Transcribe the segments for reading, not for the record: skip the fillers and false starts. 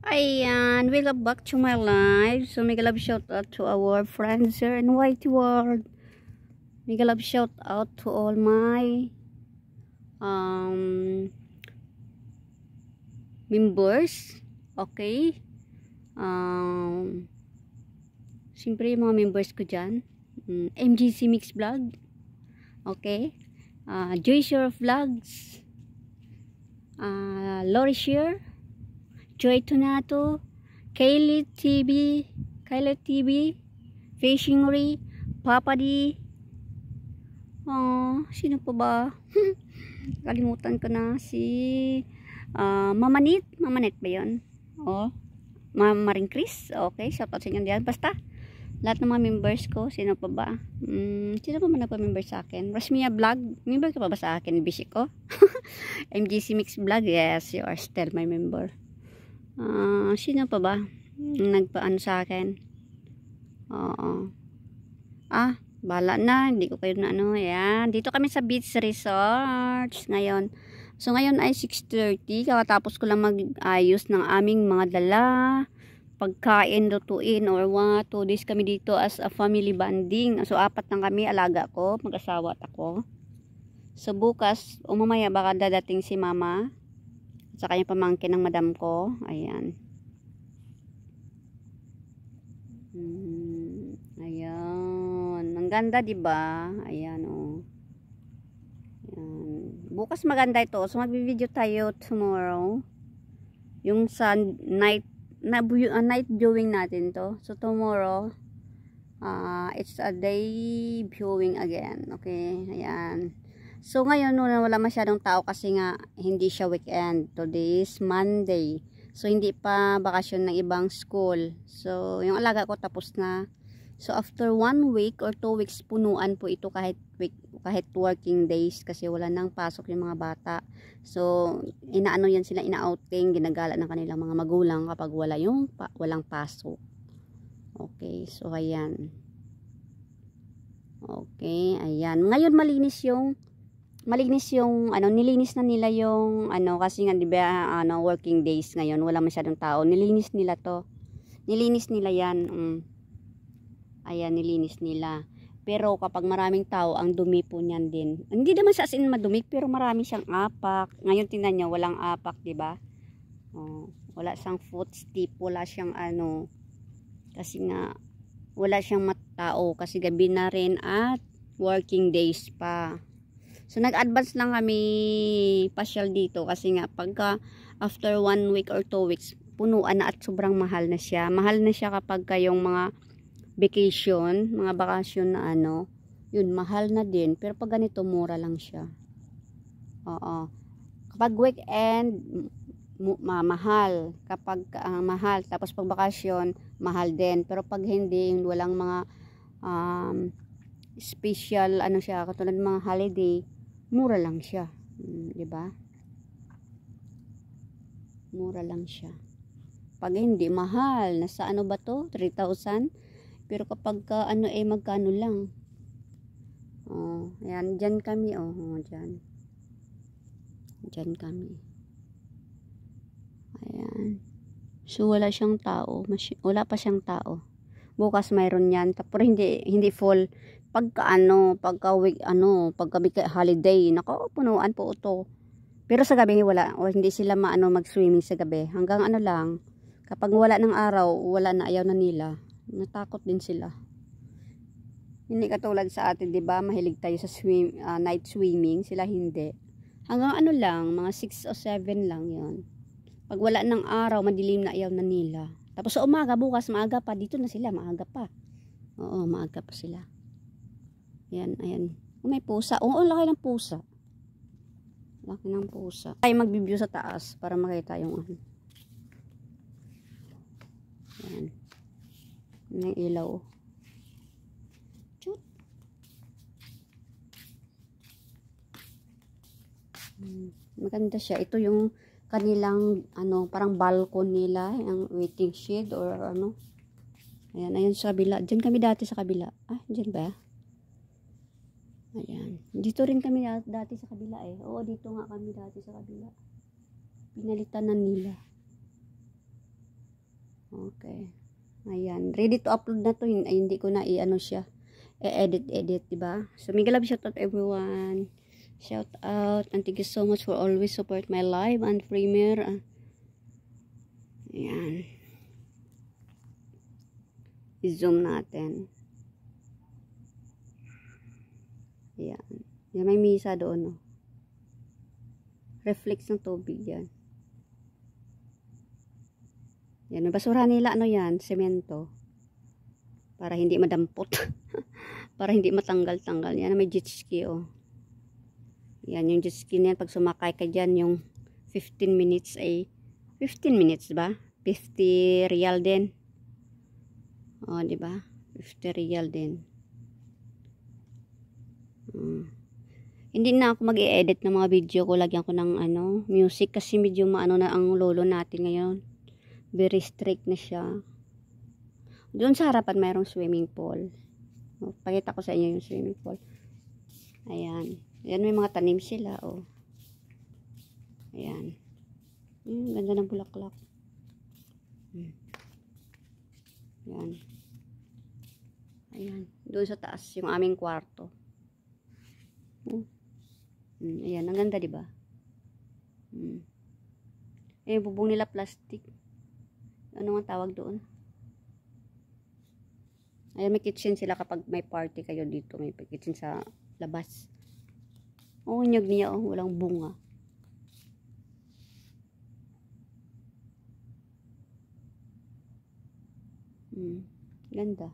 Ayan, welcome back to my life. So, mega love shout out to our friends here in White World. Mega love shout out to all my um members. Okay. Siyempre yung mga members ko dyan. MGC Mix Vlog. Okay. Joy Share Vlogs. Lori Share. Joy Tonato. Kaylee TV, Fishing Ray, Papa D. Sino pa ba? Kalimutan ko na si Mamanit ba 'yon? Maring Chris. Okay, shout out sa inyo diyan. Basta lahat ng mga members ko, sino pa ba? Sino pa man nagpa-member sa akin? Rasmia Vlog, member ka pa ba sa akin? Busy ko. MGC Mix Vlog, yes, you are still my member. Sino pa ba nagpaano sa akin? Bala na, hindi ko kayo na ano. Ayan, dito kami sa Beach Resorts ngayon. So ngayon ay 6:30, kakatapos ko lang mag-ayos ng aming mga dala, pagkain, lutuin or 2 days kami dito as a family bonding. So 4 lang kami, alaga ko, mag-asawa at ako. So bukas o mamaya baka dadating si mama sa kanyang pamangkin ng madam ko. Ayan. Ayan. Ang ganda, 'di ba? Ayan oh. Ayan. Bukas maganda ito. So magvi-video tayo tomorrow. Yung sa night viewing natin to. So tomorrow it's a day viewing again. Okay? Ayan. So ngayon wala masyadong tao kasi nga hindi siya weekend. Today is Monday. So hindi pa bakasyon ng ibang school. So yung alaga ko tapos na. So after 1 week or 2 weeks punuan po ito kahit working days kasi wala nang pasok yung mga bata. So inaano yan sila, ina-outing, ginagala ng kanilang mga magulang kapag walang pasok. Okay, so ayan. Okay, ayan. Ngayon malinis yung nilinis na nila yung kasi nga 'di ba working days ngayon, wala masyadong tao. Nilinis nila 'yan. Ayan, nilinis nila. Pero kapag maraming tao, ang dumi po niyan din. Hindi naman sa asin madumi, pero marami siyang apak. Ngayon tingnan niyo, walang apak, 'di ba? Wala siyang footstep, wala siyang kasi nga wala siyang matao kasi gabi na rin at working days pa. So nag-advance lang kami pasyal dito kasi nga pagka after 1 week or 2 weeks punuan na at sobrang mahal na siya. Mahal na siya kapag kayong mga vacation, mga bakasyon na yun mahal na din. Pero pag ganito mura lang siya. Kapag weekend mahal, kapag mahal, tapos pag bakasyon mahal din. Pero pag hindi, walang mga special siya katulad ng mga holiday, mura lang siya, 'di ba? Mura lang siya. Pag hindi mahal, nasa ba to? 3,000. Pero kapag magkano lang. Ayan, diyan kami diyan. Diyan kami. Ayan. So wala siyang tao, wala pa siyang tao. Bukas mayroon 'yan, pero hindi full. Pagka week pagka holiday, nako punuan po ito. Pero sa gabi wala, o hindi sila mag-swimming sa gabi. Hanggang lang, kapag wala ng araw, wala na, ayaw na nila. Natakot din sila. Hindi katulad sa atin, 'di ba? Mahilig tayo sa night swimming, sila hindi. Hanggang lang, mga 6 o 7 lang 'yon. Pag wala ng araw, madilim na, ayaw na nila. Tapos sa umaga, bukas maaga pa, dito na sila, maaga pa. Oo, maaga pa sila. Yan, ayan. May pusa. Laki ng pusa. Laki ng pusa. Ay, mag-view sa taas para makita yung Ayan. Yung ilaw. Chut. Maganda siya. Ito yung kanilang parang balcony nila, yung waiting shed or Ayan, ayan sa kabila. Diyan kami dati sa kabila. Diyan ba? Ayan. Dito rin kami dati sa kabila Oo, dito nga kami dati sa kabila. Pinalitan na nila. Okay. Ayan. Ready to upload na to. Ay, hindi ko na i-ano siya. Edit, diba? So, mega love shout out everyone. Shout out. And thank you so much for always support my live and premiere. Ayan. I-zoom natin. Ayan. Yan, may misa doon, no? Reflex ng tubig yan. Yan, may basura nila, ano yan? Semento. Para hindi madampot. Para hindi matanggal-tanggal. Yan, may jet ski, oh. Yan, yung jet ski na yan. Pag sumakay ka dyan, yung 15 minutes ay 15 minutes ba? 50 real din. Oh, di ba? 50 real din. Hindi na ako mag-i-edit ng mga video ko. Lagyan ko ng ano, music kasi medyo maano na ang lolo natin ngayon. Very strict na siya. Doon sa harapan mayroong swimming pool. Pakita ko sa inyo yung swimming pool. Ayan. Ayan, may mga tanim sila, oh. Ayan. Ganda ng bulaklak. Ayan. Ayan. Doon sa taas, yung aming kwarto. Ayan, ang ganda, diba? Ayan, bubong nila plastic. Ano nga tawag doon? Ayan, may kitchen sila kapag may party kayo dito. May kitchen sa labas. Oh, nyag niya, oh. Walang bunga. Ganda.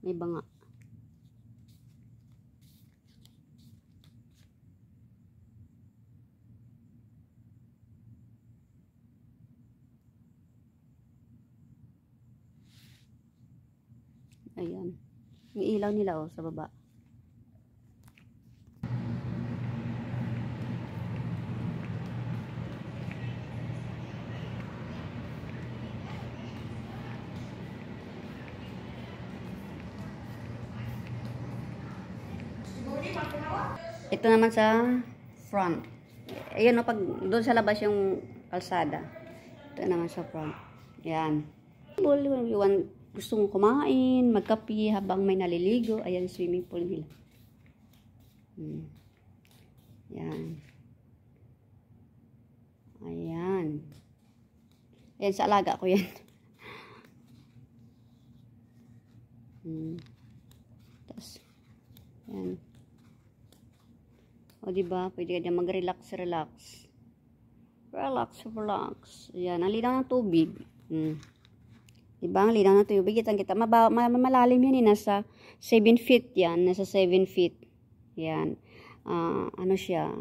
May banga. Ayan. Yung ilaw nila, oh, sa baba. Ito naman sa front. Ayan, oh, pag doon sa labas yung kalsada. Ito naman sa front. Ayan. Gusto mong kumain, magkape habang may naliligo. Ayan, swimming pool nila. Ayan. Ayan. Ayan, sa alaga ko yan. Tapos, ayan. O, diba? Pwede ka dyan mag-relax. Relax. Ayan, ang linaw ng tubig. Diba? Ang linaw ng tubig. Kita. Malalim yan. Nasa 7 feet yan. Nasa 7 feet. Ayan. Ano siya?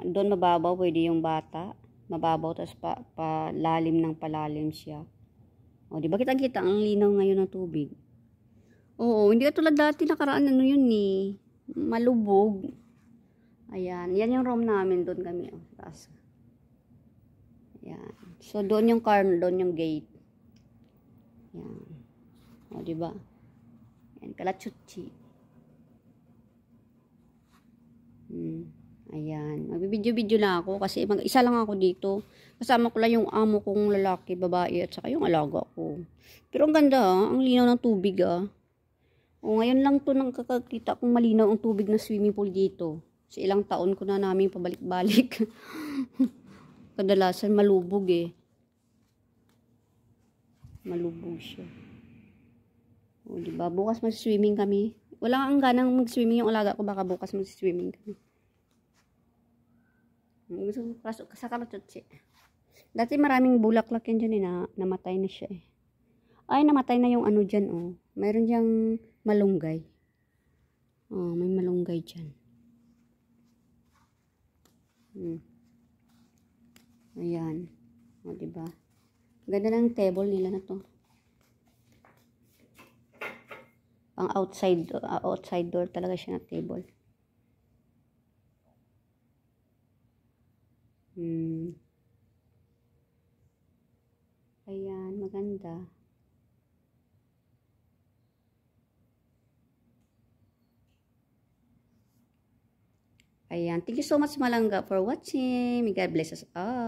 Doon mababaw. Pwede yung bata. Mababaw. Tapos palalim ng palalim siya. O, diba? Kita. Ang linaw ngayon ng tubig. Oo. Hindi ka tulad dati nakaraan. Ano yun eh. Malubog. Ayan. Yan yung room namin. Doon kami. Oh, taas. Ayan. So, doon yung car. Doon yung gate. Ayan. O, diba? Ayan. Kalachuchi. Ayan. Magbibidyo-video lang ako. Kasi isa lang ako dito. Kasama ko lang yung amo kong lalaki, babae, at saka yung alaga ko. Pero ang ganda, ah. Ang linaw ng tubig, ah. O, ngayon lang to nang kakakita kong malinaw ang tubig na swimming pool dito. Sa ilang taon ko na namin pabalik-balik. Kadalasan malubog eh. Malubog siya. O, diba? Bukas mag-swimming kami. Wala ang ganang mag-swimming yung alaga ko. Baka bukas mag-swimming kami. Gusto ko pasok sa kalototsi. Dati maraming bulaklak yan dyan eh. Namatay na siya eh. Ay, namatay na yung ano dyan oh. Mayroon dyang malunggay. Oh, may malunggay dyan. Ayan. O, diba? Ganda ng table nila na to. Pang outside door talaga siya na table. Ayan, maganda. Ayan. Thank you so much, Malangga, for watching. May God bless us all.